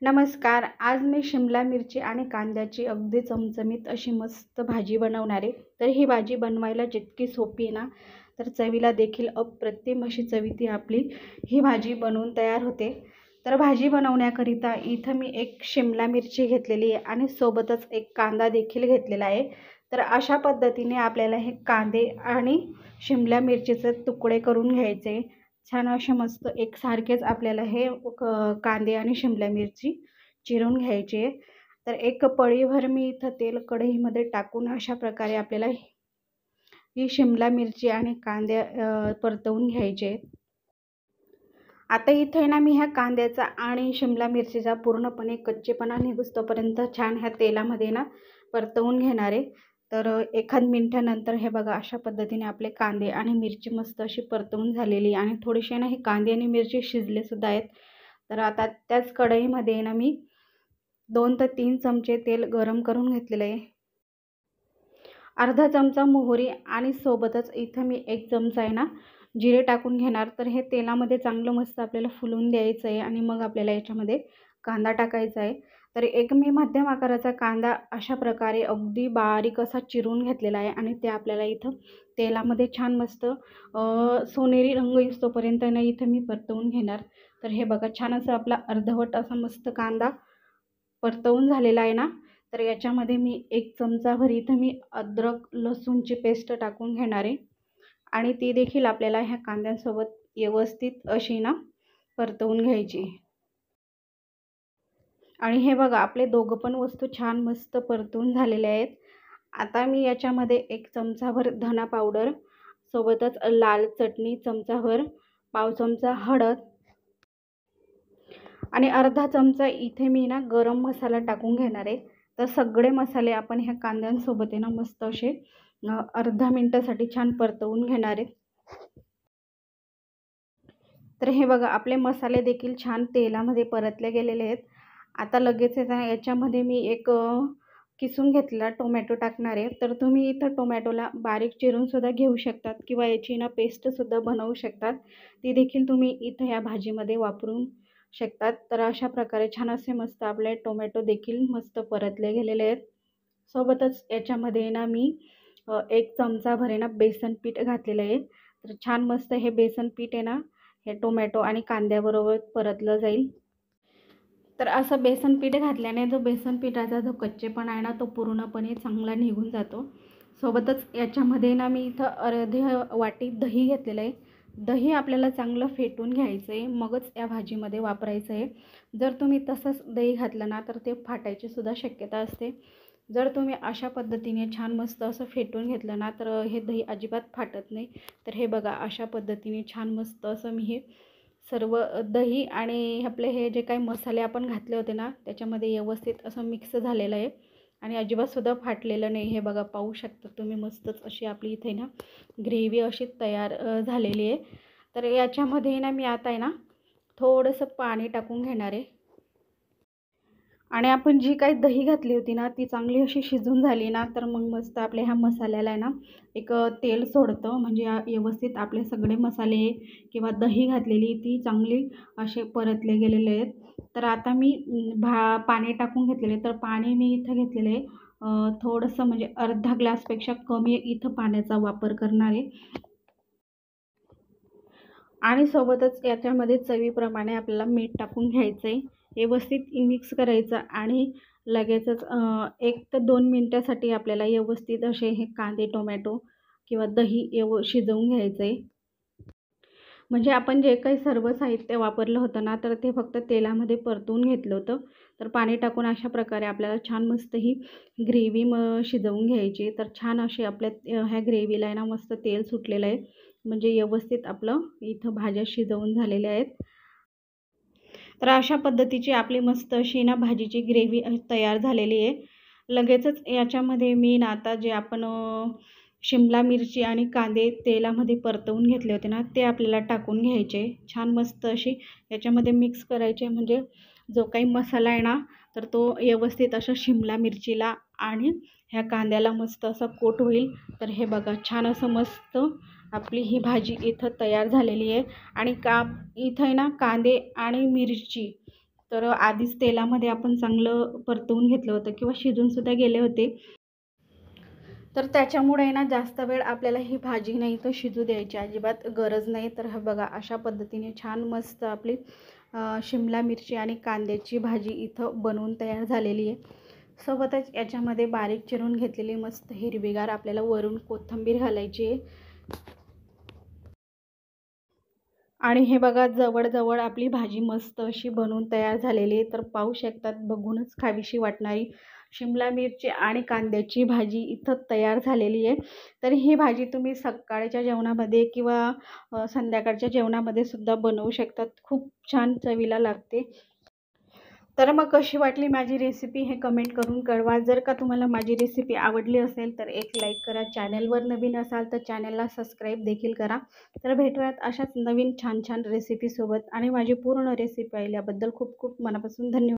नमस्कार. आज मी शिमला मिरची आणि कांद्याची अगदी चमचमीत अशी मस्त भाजी बनवणार आहे. तर ही भाजी बनवायला जितकी सोपी आहे ना, तर चवीला देखील अप्रतिम अशी चवी आपली ही भाजी बनवून तयार होते. तर भाजी बनवण्याकरिता इथं मी एक शिमला मिरची घेतलेली आहे आणि सोबतच एक कांदा देखील घेतलेला आहे. तर अशा पद्धतीने आपल्याला हे कांदे आणि शिमला मिरचीचे तुकडे करून घ्यायचे. छान असे मस्त एकसारखेच आपल्याला हे कांदे आणि शिमला मिरची चिरून घ्यायची आहे. तर एक पळीभर मी इथं तेल कढईमध्ये टाकून अशा प्रकारे आपल्याला ही शिमला मिरची आणि कांदे परतवून घ्यायचे. आता इथे ना मी ह्या कांद्याचा आणि शिमला मिरचीचा पूर्णपणे कच्चेपणा निघुस्तोपर्यंत छान ह्या तेलामध्ये ना परतवून घेणार आहे. तर 1 मिनिटानंतर हे बघा अशा पद्धतीने आपले कांदे आणि मिरची मस्त अशी परतवून झालेली आणि थोडेसे ना हे कांदे आणि मिरची शिजले सुद्धा आहेत. तर आता त्याच कढईमध्ये ना मी 2 ते 3 चमचे तेल गरम करून घेतलेलं आहे. अर्धा चमचा मोहरी आणि सोबतच इथं मी 1 चमचा आहे ना जिरे टाकून घेणार. तर हे तेलामध्ये चांगलं मस्त आपल्याला फुलवून द्यायचं आहे आणि मग आपल्याला याच्यामध्ये कांदा टाकायचा आहे. तर एक मी मध्यम आकाराचा कांदा अशा प्रकारे अगदी बारीक असा चिरून घेतलेला आहे आणि ते आपल्याला इथं तेलामध्ये छान मस्त सोनेरी रंग येईस्तोपर्यंत ना इथं मी परतवून घेणार. तर हे बघा छान असं आपला अर्धवट असा मस्त कांदा परतवून झालेला आहे ना. तर याच्यामध्ये मी 1 चमचाभर इथं मी अद्रक लसूणची पेस्ट टाकून घेणार आहे आणि ती देखील आपल्याला ह्या कांद्यांसोबत व्यवस्थित अशी ना परतवून घ्यायची. आणि हे बघा आपले दोघं पण वस्तू छान मस्त परतून झालेले आहेत. आता मी याच्यामध्ये 1 चमचाभर धना पावडर, सोबतच लाल चटणी चमचाभर, पाव चमचा हळद आणि अर्धा चमचा इथे मी ना गरम मसाला टाकून घेणार आहे. तर सगळे मसाले आपण ह्या कांद्यांसोबत आहे ना मस्त असे अर्धा मिनिटासाठी छान परतवून घेणार आहेत. तर हे बघा आपले मसाले देखील छान तेलामध्ये परतले गेलेले आहेत. आता लगेच याच्यामध्ये मी एक किसून घेतलेला टोमॅटो टाकणार आहे. तर तुम्ही इथं टोमॅटोला बारीक चिरूनसुद्धा घेऊ शकतात किंवा याची ना पेस्टसुद्धा बनवू शकतात. ती देखील तुम्ही इथं या भाजीमध्ये वापरू शकतात. तर अशा प्रकारे छान असे मस्त आपले टोमॅटो देखील मस्त परतले गेलेले आहेत. सोबतच याच्यामध्ये ना मी 1 चमचाभर आहे ना बेसन पीठ घातलेलं आहे. तर छान मस्त हे बेसन पीठ आहे ना हे टोमॅटो आणि कांद्याबरोबर परतलं जाईल. तर असं बेसन पीठ घातल्याने जो बेसन पिठाचा जो कच्चेपणा आहे ना तो पूर्णपणे चांगला निघून जातो. सोबतच याच्यामध्ये ना मी इथं अर्धी वाटी दही घेतलेलं आहे. दही आपल्याला चांगलं फेटून घ्यायचं आहे, मगच या भाजीमध्ये वापरायचं आहे. जर तुम्ही तसंच दही घातलं ना तर ते फाटायची सुद्धा शक्यता असते. जर तुम्ही अशा पद्धतीने छान मस्त असं फेटून घेतलं ना तर हे दही अजिबात फाटत नाही. तर हे बघा अशा पद्धतीने छान मस्त असं मी हे सर्व दही आणि आपले हे जे काही मसाले आपण घातले होते ना त्याच्यामध्ये व्यवस्थित असं मिक्स झालेलं आहे आणि अजिबातसुद्धा फाटलेलं नाही. हे बघा पाहू शकता तुम्ही मस्तच अशी आपली इथे ना ग्रेव्ही अशी तयार झालेली आहे. तर याच्यामध्ये ना मी आता आहे ना थोडंसं पाणी टाकून घेणार आहे आणि आपण जी काही दही घातली होती ना ती चांगली अशी शिजून झाली ना तर मग मस्त आपल्या ह्या मसाल्याला आहे ना एक तेल सोडतं. म्हणजे व्यवस्थित आपले सगळे मसाले किंवा दही घातलेली ती चांगली असे परतले गेलेले आहेत. तर आता मी पाणी टाकून घेतलेले. तर पाणी मी इथं घेतलेलं आहे थोडंसं म्हणजे अर्धा ग्लासपेक्षा कमी इथं पाण्याचा वापर करणार आहे आणि सोबतच याच्यामध्ये चवीप्रमाणे आपल्याला मीठ टाकून घ्यायचं आहे. व्यवस्थित मिक्स करायचं आणि लगेचच 1 ते 2 मिनटासाठी आपल्याला व्यवस्थित असे हे कांदे, टोमॅटो किंवा दही शिजवून घ्यायचं आहे. म्हणजे आपण जे काही सर्व साहित्य वापरलं होतं ना तर ते फक्त तेलामध्ये परतून घेतलं होतं. तर पाणी टाकून अशा प्रकारे आपल्याला छान मस्त ही ग्रेव्ही शिजवून घ्यायची. तर छान अशी आपल्या ह्या ग्रेव्हीला आहे ना मस्त तेल सुटलेलं आहे. म्हणजे व्यवस्थित आपलं इथं भाज्या शिजवून झालेल्या आहेत. तर अशा पद्धतीची आपली मस्त अशी ना भाजीची ग्रेव्ही तयार झालेली आहे. लगेचच याच्यामध्ये मी ना आता जे आपण शिमला मिरची आणि कांदे तेलामध्ये परतवून घेतले होते ना ते आपल्याला टाकून घ्यायचे. छान मस्त अशी याच्यामध्ये मिक्स करायचे. म्हणजे जो काही मसाला आहे ना तर तो व्यवस्थित अशा शिमला मिरचीला आणि ह्या कांद्याला मस्त असा कोट होईल. तर हे बघा छान असं मस्त आपली ही भाजी इथं तयार झालेली आहे आणि इथं आहे ना कांदे आणि मिरची तर आधीच तेलामध्ये आपण चांगलं परतवून घेतलं होतं किंवा शिजूनसुद्धा गेले होते. तर त्याच्यामुळे आहे ना जास्त वेळ आपल्याला ही भाजी नाही तर शिजू द्यायची अजिबात गरज नाही. तर हा बघा अशा पद्धतीने छान मस्त आपली शिमला मिरची आणि कांद्याची भाजी इथं बनवून तयार झालेली आहे. सोबतच याच्यामध्ये बारीक चिरून घेतलेली मस्त हिरवीगार आपल्याला वरून कोथिंबीर घालायची आहे. आणि हे बघा जवळ आपली भाजी मस्त अशी बनवून तयार झालेली आहे. तर पाहू शकतात, बघूनच खावीशी वाटणारी शिमला मिरची आणि कांद्याची भाजी इथं तयार झालेली आहे. तर ही भाजी तुम्ही सकाळच्या जेवणामध्ये किंवा संध्याकाळच्या जेवणामध्ये सुद्धा बनवू शकतात. खूप छान चवीला लागते. तर मग कशी वाटली माझी रेसिपी हे कमेंट करून कळवा. जर का तुम्हाला माझी रेसिपी आवडली असेल तर एक लाईक करा. चॅनलवर नवीन असाल तर चॅनलला सबस्क्राईब देखील करा. तर भेटूयात अशाच नवीन छान छान रेसिपीसोबत आणि माझी पूर्ण रेसिपी पाहिल्याबद्दल खूप खूप मनापासून धन्यवाद.